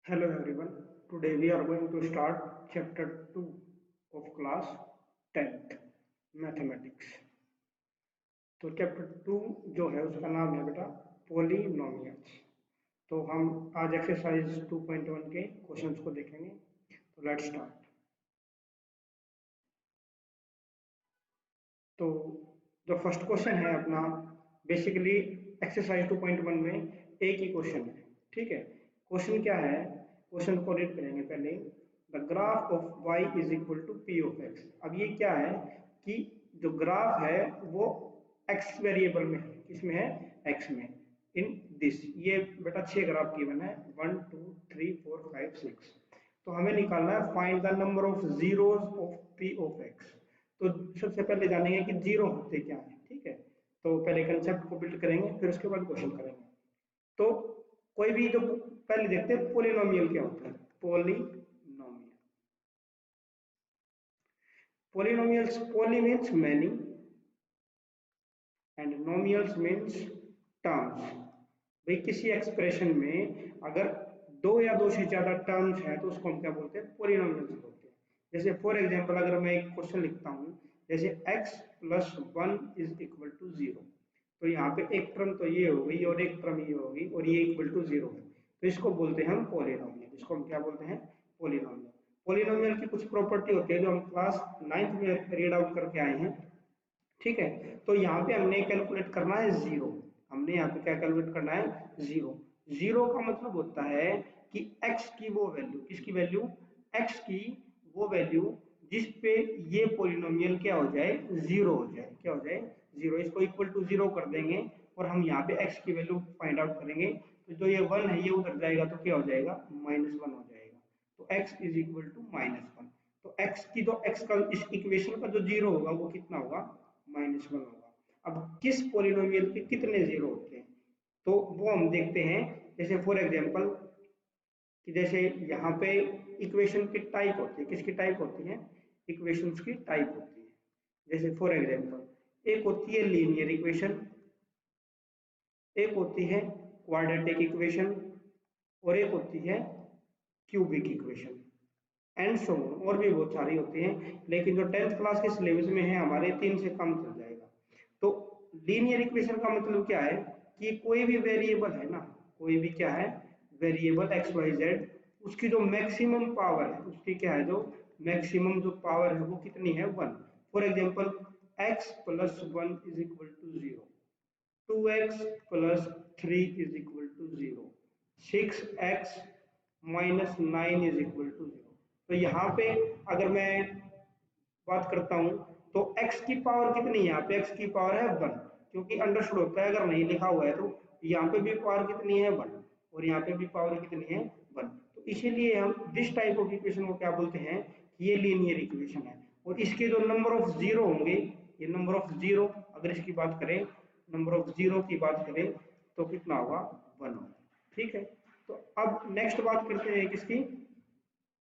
Hello everyone. Today we are going to start chapter 2 of class 10th mathematics. तो chapter 2 जो है उसका नाम है बेटा पॉलिनोमियल्स। तो हम आज एक्सरसाइज 2.1 के क्वेश्चंस को देखेंगे। तो लेट्स स्टार्ट। तो जो फर्स्ट क्वेश्चन है अपना बेसिकली एक्सरसाइज 2.1 में एक ही क्वेश्चन है। ठीक है, क्वेश्चन क्या है? क्वेश्चन को रीड करेंगे पहले। The graph of y is equal to p of x. अब ये क्या है कि जो ग्राफ है वो x वेरिएबल में है। किसमें है? x में। इन दिस ये बेटा 6 ग्राफ गिवन है 1 2 3 4 5 6। तो हमें निकालना है find the number of zeros of p of x। तो सबसे पहले जानेंगे कि जीरो होते क्या है। ठीक है, तो पहले कंसेप्ट को बिल्ड करेंगे फिर उसके बाद क्वेश्चन करेंगे। तो कोई भी जो पहले देखते हैं पोलिनोमियल क्या होता है। Polynomial, polynomials, poly means many and nomials means terms. भाई किसी एक्सप्रेशन में अगर दो या दो से ज्यादा टर्म्स हैं तो उसको हम क्या बोलते हैं? पोलिनोमियल्स बोलते हैं। जैसे फॉर एग्जांपल अगर मैं एक क्वेश्चन लिखता हूँ जैसे x plus 1 is equal to 0, तो यहाँ पे एक टर्म तो ये हो गई और एक टर्म ये होगी और ये इक्वल टू 0 है, तो इसको बोलते हैं हम पोलिनोमियल। इसको हम क्या बोलते हैं? पोलिनोमियल। पोलिनोमियल की कुछ प्रॉपर्टी होती है जो हम क्लास 9th में रीड आउट करके आए हैं। ठीक है, तो यहाँ पे हमने कैलकुलेट करना है जीरो। हमने यहाँ पे क्या कैलकुलेट करना है? जीरो। जीरो का मतलब होता है कि x की वो वैल्यू, किसकी वैल्यू? x की वो वैल्यू जिस पे ये पोलिनोमियल क्या हो जाए? जीरो हो जाए। क्या हो जाए? जीरो। इसको इक्वल टू जीरो कर देंगे और हम यहाँ पे x की वैल्यू फाइंड आउट करेंगे। तो जो ये वन है ये उधर जाएगा तो क्या हो जाएगा? -1 हो जाएगा। तो x इज इक्वल टू -1। तो x की जो x का इस इक्वेशन का जो जीरो होगा वो कितना होगा? -1 होगा। अब किस पोलिनोमियल के कितने जीरो होते हैं तो वो हम देखते हैं। जैसे फॉर एग्जांपल कि जैसे यहाँ पे इक्वेशन की टाइप होती है। किसकी टाइप होती है? इक्वेशंस की टाइप होती है। जैसे फॉर एग्जांपल एक होती है लीनियर इक्वेशन, एक होती है क्वाड्रेटिक इक्वेशन और एक होती है cubic equation and so on. और भी बहुत सारी होती हैं लेकिन जो 10th क्लास के सिलेबस में है हमारे 3 से कम चल जाएगा। तो लीनियर इक्वेशन का मतलब क्या है कि कोई भी वेरिएबल है ना, कोई भी क्या है? वेरिएबल एक्स वाई जेड, उसकी जो मैक्सिमम पावर है, उसकी क्या है? जो मैक्सिमम जो पावर है वो कितनी है? 1। For example x plus 1 is equal to 0, 2x plus 3 is equal to 0, 6x minus 9 is equal to 0। तो यहाँ पे अगर मैं बात करता हूँ तो x की पावर कितनी है? यहाँ पे x की पावर है 1, क्योंकि अंडरस्टूड होता है अगर नहीं लिखा हुआ है तो यहाँ पे भी पावर कितनी है? 1 और यहाँ पे भी पावर कितनी है? 1। तो इसीलिए हम दिस टाइप ऑफ इक्वेशन को क्या बोलते हैं? कि ये लीनियर इक्वेशन है। और इसके जो नंबर ऑफ जीरो होंगे, ये नंबर ऑफ जीरो अगर इसकी बात करें, नंबर ऑफ जीरो की बात करें तो कितना होगा? 1 होगा। ठीक है, तो अब नेक्स्ट बात करते हैं किसकी?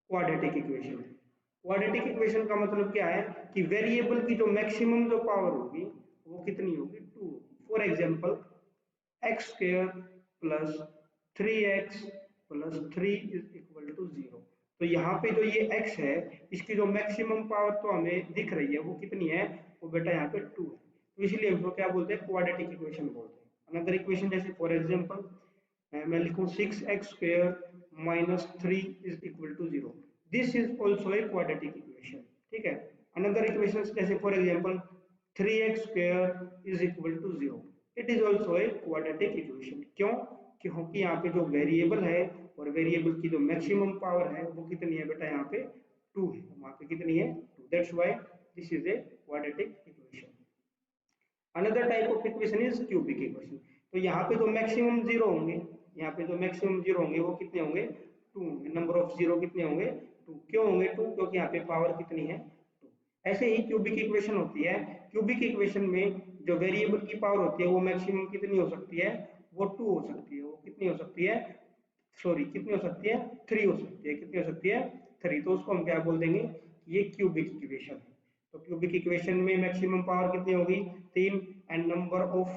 Quadratic equation. क्वाड्रेटिक इक्वेशन का मतलब क्या है कि वेरिएबल की जो मैक्सिमम जो पावर होगी वो कितनी होगी? 2 होगी। For example x square plus 3x plus 3 is equal to 0। तो यहाँ पे जो ये x है इसकी जो मैक्सिमम पावर तो हमें दिख रही है वो कितनी है? वो बेटा यहाँ पे 2 है। तो इसलिए उसको क्या बोलते हैं? क्वाड्रेटिक इक्वेशन बोलते हैं। अनदर इक्वेशन जैसे फॉर एग्जांपल मैं लिखूं 6x square minus 3 is equal to 0। This is also a quadratic equation. ठीक है, अनदर इक्वेशन जैसे for example 3x square is equal to 0, it is also a quadratic equation. क्यों? क्योंकि यहाँ पे जो वेरिएबल है और वेरिएबल की जो मैक्सिमम पावर है वो कितनी है बेटा? यहाँ पे 2 है। वहां पे कितनी है? 2। That's why this is a quadratic equation. Another type of equation is cubic equation. तो यहाँ पे जो मैक्सिमम जीरो होंगे, यहाँ पे जो मैक्सिमम जीरो होंगे वो कितने होंगे? 2 होंगे। नंबर ऑफ जीरो कितने होंगे? 2। क्यों होंगे 2? क्योंकि यहाँ पे पावर कितनी है? 2। ऐसे ही क्यूबिक इक्वेशन होती है। क्यूबिक इक्वेशन में जो वेरिएबल की पावर होती है वो मैक्सिमम कितनी हो सकती है? वो 2 हो सकती है। वो कितनी हो सकती है? सॉरी कितनी हो सकती है? 3 हो सकती है। कितनी हो सकती है? 3। तो उसको हम क्या बोल देंगे? ये क्यूबिक इक्वेशन है। तो क्यूबिक इक्वेशन में मैक्सिमम पावर कितनी होगी? 3। एंड नंबर ऑफ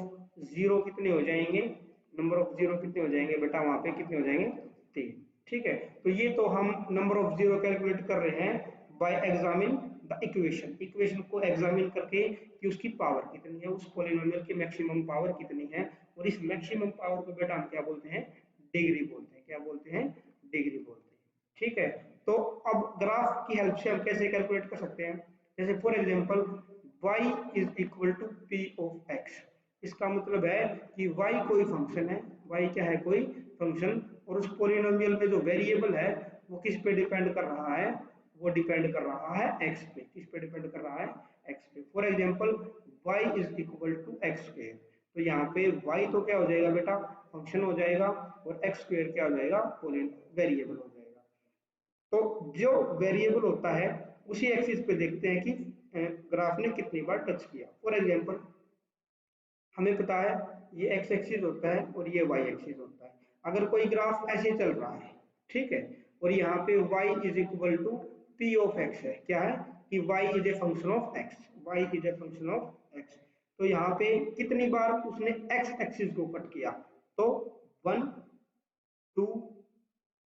जीरो कितने हो जाएंगे? नंबर ऑफ जीरो कितने हो जाएंगे बेटा? वहां पे कितने हो जाएंगे? 3। ठीक है, तो ये तो हम नंबर ऑफ जीरो कैलकुलेट कर रहे हैं by examine the equation, equation को एग्जामिन करके कि उसकी पावर कितनी है, उस पॉलिनोमियल की मैक्सिमम पावर कितनी है, और इस मैक्सिमम पावर को बेटा हम क्या बोलते हैं, डिग्री बोलते हैं, क्या बोलते हैं, डिग्री बोलते हैं। ठीक है, तो अब ग्राफ की हेल्प से हम कैसे कैलकुलेट कर सकते हैं, जैसे for example y is equal to p of x, इसका मतलब है कि y कोई फंक्शन है, y क्या है, कोई फंक्शन, और उस पॉलिनोमियल में जो वेरिएबल है वो किस पे डिपेंड कर रहा है, वो डिपेंड कर रहा है x पे, किस पे डिपेंड कर रहा है, x पे। For example y is equal to x square, तो यहाँ पे y तो क्या हो जाएगा बेटा, फंक्शन हो जाएगा, और एक्स स्क्वायर क्या हो जाएगा, वेरिएबल हो जाएगा। तो जो वेरिएबल होता है उसी एक्सिस पे देखते हैं कि ग्राफ ने कितनी बार टच किया। फॉर एग्जांपल हमें पता है ये एक्स एक्सिस होता है और ये वाई एक्सिस होता है, अगर कोई ग्राफ ऐसे चल रहा है, ठीक है, और यहाँ पे y is equal to p of x है, क्या है कि y is a function of x, y is a function of x, तो यहाँ पे कितनी बार उसने x एक्सिस को कट किया, तो 1 2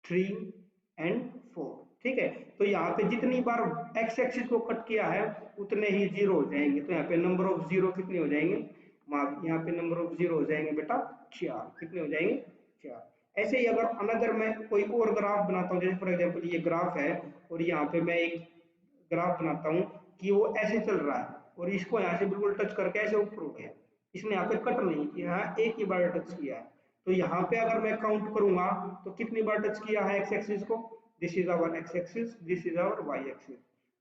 3 एंड 4, ठीक है, तो यहाँ पे जितनी बार x एक्सिस को कट किया है उतने ही जीरो हो जाएंगे, तो यहाँ पे नंबर ऑफ जीरो कितने हो जाएंगे, यहाँ पे नंबर ऑफ जीरो हो जाएंगे बेटा 4, कितने हो जाएंगे, 4। ऐसे ही अगर अनदर मैं कोई और ग्राफ बनाता हूँ, जैसे फॉर एग्जांपल ये ग्राफ है और यहाँ पे मैं एक ग्राफ बनाता हूँ कि वो ऐसे चल रहा है और इसको यहाँ से बिल्कुल टच करके ऐसे ऊपर हो गया, इसने यहाँ पे कट नहीं किया, यहाँ एक ही बार टच किया है, तो यहाँ पे अगर मैं काउंट करूंगा तो कितनी बार टच किया है एक्स एक्सिस को, this is our x axis, this is our y axis,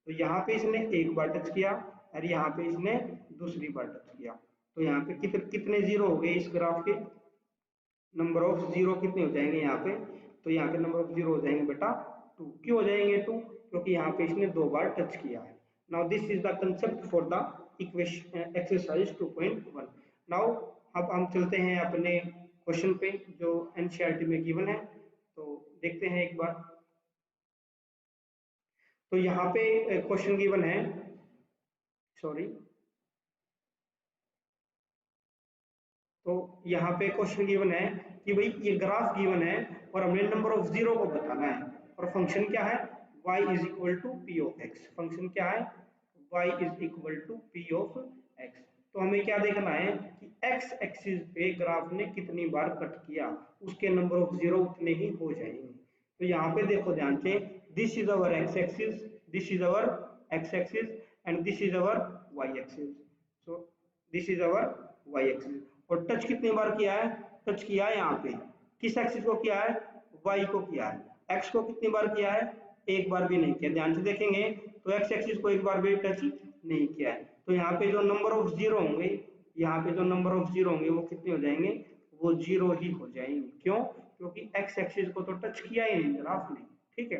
तो यहाँ पे इसने एक बार टच किया और यहाँ पे इसने दूसरी बार टच किया, तो यहाँ पे कितने जीरो हो गए इस ग्राफ के, नंबर ऑफ जीरो कितने हो जाएंगे यहाँ पे, तो यहाँ पे नंबर ऑफ जीरो हो जाएंगे बेटा 2, क्यों हो जाएंगे 2, क्योंकि यहाँ पे इसने दो बार टच किया है। Now this is the concept for the equation exercise 2.1। Now अब हम चलते हैं अपने क्वेश्चन पे जो एनसीईआरटी में गिवन है, तो देखते हैं एक बार। तो यहाँ पे क्वेश्चन गिवन है, सॉरी, तो यहाँ पे क्वेश्चन गिवन है कि भाई ये ग्राफ गिवन है और हमें नंबर ऑफ जीरो को बताना है, और फंक्शन क्या है, y is equal to p of x, function क्या है, y is equal to p of x. तो हमें क्या देखना है कि x एक्सिस पे ग्राफ ने कितनी बार कट किया, उसके नंबर ऑफ जीरो उतने ही हो जाएंगे। तो यहाँ पे देखो ध्यान से, this is our x axis, this is our x axis and this is our y axis, so this is our y axis, और टच कितनी बार किया है, टच किया है यहाँ पे, किस एक्सिस को किया है, y को किया है, x को कितनी बार किया है, एक बार भी नहीं किया, ध्यान से देखेंगे तो x एक्सिस को एक बार भी टच नहीं किया है, तो यहाँ पे जो नंबर ऑफ जीरो होंगे, यहाँ पे जो नंबर ऑफ जीरो होंगे वो कितने हो जाएंगे, वो जीरो ही हो जाएंगे, क्यों, क्योंकि x एक्सिस को तो टच किया ही नहीं ग्राफ ने। ठीक है,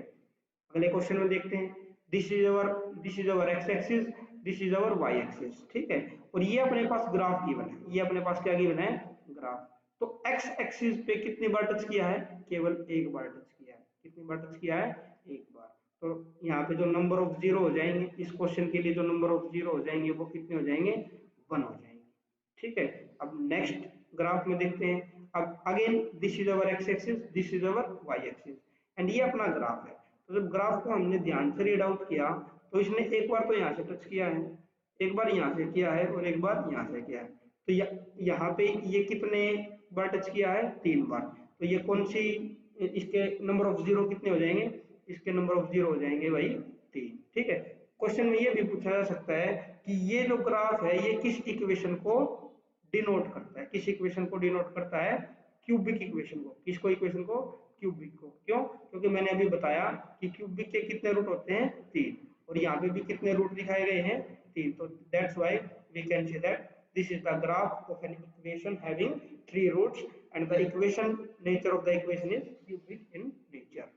अगले क्वेश्चन में देखते हैं, this is our x axis, this is our y axis, ठीक है, और ये अपने पास ग्राफ गिवन है, ये अपने पास क्या गिवन है, ग्राफ। तो एक्स एक्सिस पे कितनी बार टच किया है, केवल एक बार टच किया है, कितनी बार टच किया है, एक बार, तो यहाँ पे जो नंबर ऑफ जीरो हो जाएंगे इस क्वेश्चन के लिए, जो नंबर ऑफ जीरो हो जाएंगे वो कितने हो जाएंगे, 1 हो जाएंगे। ठीक है, अब नेक्स्ट ग्राफ में देखते हैं, अब again this is our x axis, this is our y axis, and ये अपना ग्राफ है। तो जब ग्राफ को हमने ध्यान से रीड आउट किया तो इसने एक बार तो यहाँ से टच किया है, एक बार यहाँ से किया है और एक बार यहाँ से किया है, तो यहाँ पे ये कितने बार टच किया है, 3 बार, तो ये कौन सी, इसके नंबर ऑफ जीरो कितने हो जाएंगे, इसके नंबर ऑफ जीरो हो जाएंगे भाई 3। ठीक है, क्वेश्चन में ये भी पूछा जा सकता है कि ये जो ग्राफ है ये किस इक्वेशन को डिनोट करता है, किस इक्वेशन को डिनोट करता है, क्यूबिक इक्वेशन को, किसको इक्वेशन को, क्यूबिक को, क्यों, क्योंकि मैंने अभी बताया कि क्यूबिक के कितने रूट होते हैं, 3, और यहाँ पे भी कितने रूट दिखाए गए हैं, 3, तो that's why we can say that this is the graph of an equation having 3 roots and the equation nature of the equation is cubic in nature.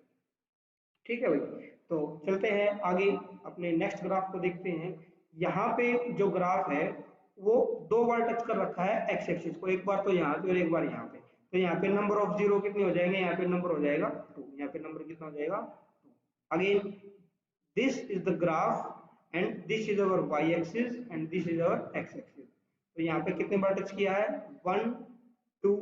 ठीक है भाई, तो चलते हैं आगे अपने नेक्स्ट ग्राफ को देखते हैं। यहाँ पे जो ग्राफ है वो 2 बार टच कर रखा है एक्स एक्सिस को, एक बार तो यहाँ पे और एक बार यहाँ पे, तो यहाँ पे नंबर ऑफ जीरो कितने हो जाएंगे, यहाँ पे नंबर हो जाएगा 2, यहाँ पे नंबर कितना हो जाएगा 2। Again this is the graph and this is our y axis and this is our x axis, तो यहाँ पे कितने बार टच किया है, 1 2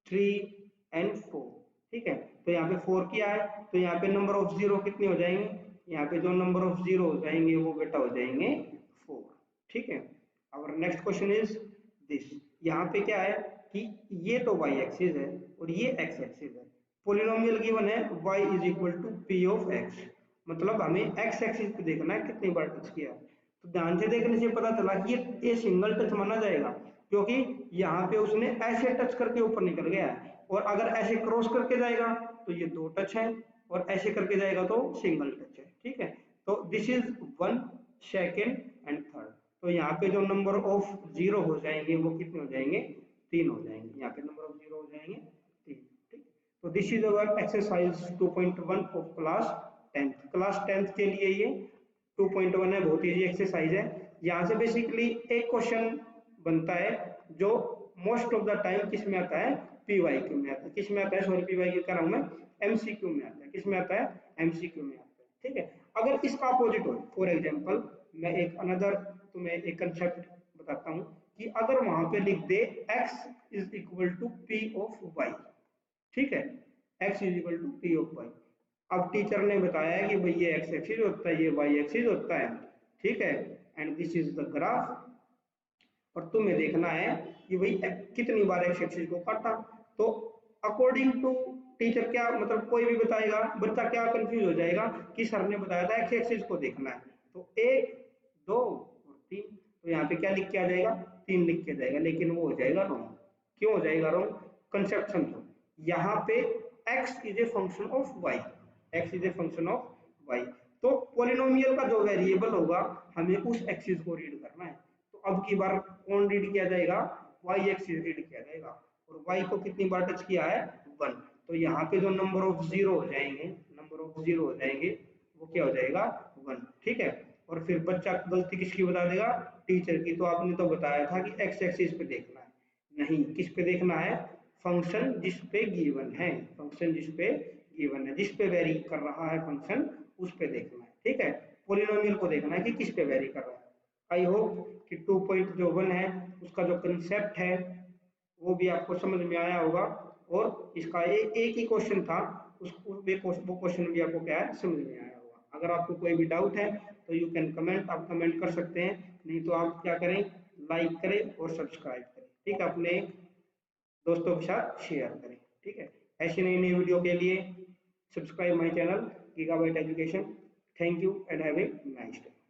3 एंड 4, ठीक है। तो यहाँ पे 4 किया है, तो यहाँ पे नंबर ऑफ जीरो कितने हो जाएंगे, यहाँ पे जो नंबर ऑफ जीरो हो जाएंगे वो बेटा हो जाएंगे 4। ठीक है। और नेक्स्ट क्वेश्चन इज दिस, यहाँ पे क्या है कि ये तो y एक्सिस है और ये x एक्सिस है, पोलिनोमियल गिवन है y is equal to p of x, मतलब हमें x एक्सिस पे देखना है कितनी बार टच किया है। तो ध्यान से देखने से पता चला कि ये सिंगल टच माना जाएगा, क्योंकि यहाँ पे उसने ऐसे टच करके ऊपर निकल गया है, और अगर ऐसे क्रॉस करके जाएगा तो ये 2 टच है, और ऐसे करके जाएगा तो सिंगल टच है। ठीक है। तो this is 1, second and third. तो यहाँ पे जो नंबर ऑफ जीरो हो जाएंगे वो कितने हो जाएंगे, 3 हो जाएंगे। यहाँ पे नंबर ऑफ जीरो हो जाएंगे 3। ठीक। तो this is our exercise 2.1 of class 10th। Class 10th के लिए ये 2.1 है, बहुत इजी एक्सरसाइज है। यहाँ से बेसिकली एक क्वेश्चन बनता है जो मोस्ट ऑफ द टाइम किस में आता है, पीवाईक्यू में आता है। किस में आता है, सॉरी पीवाईक्यू कह रहा हूं मैं, एमसीक्यू में आता है। किस में आता है, एमसीक्यू में आता है। ठीक है। अगर इसका अपोजिट हो, फॉर एग्जांपल मैं एक अनदर तुम्हें एक कंसेप्ट बताता हूं कि अगर वहां पे लिख दे x is equal to p of y। ठीक है, x is equal to p of y। अब टीचर ने बताया कि भाई ये x एक्सिस होता है, ये y एक्सिस होता है। ठीक है। And this is the graph, और तुम्हें देखना है कि भाई कितनी बार एक्स एक्सिस को काटा। तो अकॉर्डिंग टू टीचर क्या मतलब कोई भी बताएगा, बच्चा क्या कंफ्यूज हो जाएगा कि सर ने बताया था एक्स एक्सिस को देखना है, तो 1 2 और 3, तो यहाँ पे क्या लिख के आ जाएगा, 3 लिख के जाएगा, लेकिन वो हो जाएगा रॉन्ग। क्यों हो जाएगा रॉन्ग, कंसेप्ट समझो। यहाँ पे x is a function of y, x is a function of y। तो पोलिनोमियल का जो वेरिएबल होगा हमें उस एक्सिस को रीड करना है। तो अब की बार कौन रीड किया जाएगा, y एक्सिस रीड किया जाएगा, और y को कितनी बार टच किया है, 1। तो यहाँ पे जो नंबर ऑफ जीरो हो जाएंगे, नंबर ऑफ जीरो हो जाएंगे वो क्या हो जाएगा, 1। ठीक है। और फिर बच्चा गलती किसकी बता देगा, टीचर की। तो आपने तो बताया था कि x एक्सिस पे देखना है, नहीं किस पे देखना है, फंक्शन जिस पे गिवन है, फंक्शन जिस पे गिवन है, जिस पे वेरी कर रहा है फंक्शन उस पे देखना है। ठीक है। पोलिनोमियल को देखना है कि किस पे वेरी कर रहा है। आई होप कि 2.1 है उसका जो कंसेप्ट है वो भी आपको समझ में आया होगा, और इसका एक ही क्वेश्चन था, वो क्वेश्चन भी आपको क्या है समझ में आया होगा। अगर आपको कोई भी डाउट है तो यू कैन कमेंट, आप कमेंट कर सकते हैं, नहीं तो आप क्या करें, लाइक करें और सब्सक्राइब करें। ठीक है, अपने दोस्तों के साथ शेयर करें। ठीक है। ऐसी नई नई वीडियो के लिए subscribe my channel gigabyte education. Thank you and have a nice day.